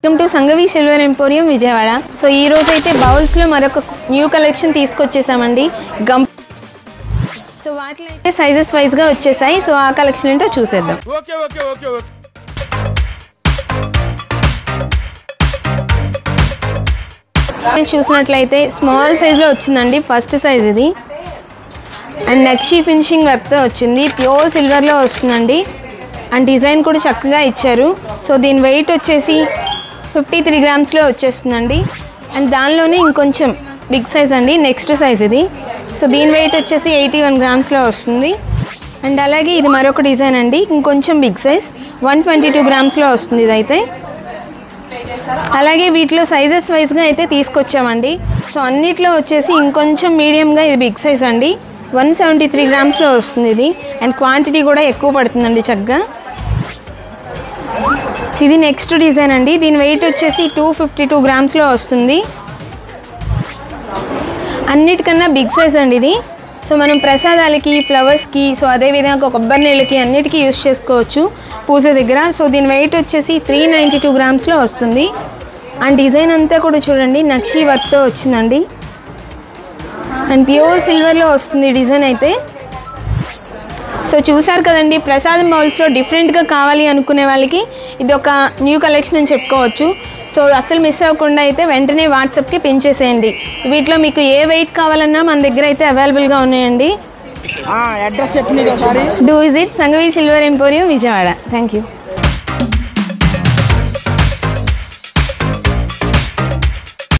Welcome to Sangavi silver emporium Vijayawada. So ఈ రోజు అయితే బౌల్స్లో మరొక న్యూ కలెక్షన్ తీసుకొచ్చేసామండి. సో వాటిలో అయితే సైజెస్ వైజ్గా వచ్చేసాయి. సో ఆ కలెక్షన్ ఏంటో చూసేద్దాం. చూసినట్లయితే స్మాల్ సైజ్లో వచ్చిందండి. ఫస్ట్ సైజ్ ఇది అండ్ నక్షి ఫినిషింగ్ వర్క్తో వచ్చింది. ప్యూర్ సిల్వర్లో వస్తుందండి అండ్ డిజైన్ కూడా చక్కగా ఇచ్చారు. సో దీని వెయిట్ వచ్చేసి 53 గ్రామ్స్లో వచ్చేస్తుందండి. అండ్ దానిలోనే ఇంకొంచెం బిగ్ సైజ్ అండి, నెక్స్ట్ సైజ్ ఇది. సో దీని వెయిట్ వచ్చేసి 81 గ్రామ్స్లో వస్తుంది. అండ్ అలాగే ఇది మరొక డిజైన్ అండి, ఇంకొంచెం బిగ్ సైజ్ 122 గ్రామ్స్లో వస్తుంది ఇదైతే. అలాగే వీటిలో సైజెస్ వైజ్గా అయితే తీసుకొచ్చామండి. సో అన్నిట్లో వచ్చేసి ఇంకొంచెం మీడియంగా ఇది బిగ్ సైజ్ అండి, 173 గ్రామ్స్లో వస్తుంది ఇది. అండ్ క్వాంటిటీ కూడా ఎక్కువ పడుతుందండి చక్కగా. ఇది నెక్స్ట్ డిజైన్ అండి, దీని వెయిట్ వచ్చేసి 252 గ్రామ్స్లో వస్తుంది. అన్నిటికన్నా బిగ్ సైజ్ అండి ఇది. సో మనం ప్రసాదాలకి, ఫ్లవర్స్కి, సో అదేవిధంగా కొబ్బరి నీళ్ళకి అన్నిటికీ యూస్ చేసుకోవచ్చు పూజ దగ్గర. సో దీని వెయిట్ వచ్చేసి 392 గ్రామ్స్లో వస్తుంది. అండ్ డిజైన్ అంతా కూడా చూడండి నక్షి వర్క్తో వచ్చిందండి అండ్ ప్యూర్ సిల్వర్లో వస్తుంది డిజైన్ అయితే. సో చూసారు కదండి, ప్రసాదం బౌల్స్లో డిఫరెంట్గా కావాలి అనుకునే వాళ్ళకి ఇది ఒక న్యూ కలెక్షన్ అని చెప్పుకోవచ్చు. సో అస్సలు మిస్ అవ్వకుండా అయితే వెంటనే వాట్సాప్కి పిన్ చేసేయండి. వీటిలో మీకు ఏ వెయిట్ కావాలన్నా మన దగ్గర అయితే అవైలబుల్గా ఉన్నాయండి. అడ్రస్ చెప్పండి. Do visit Sangavi silver emporium Vijayawada. Thank you.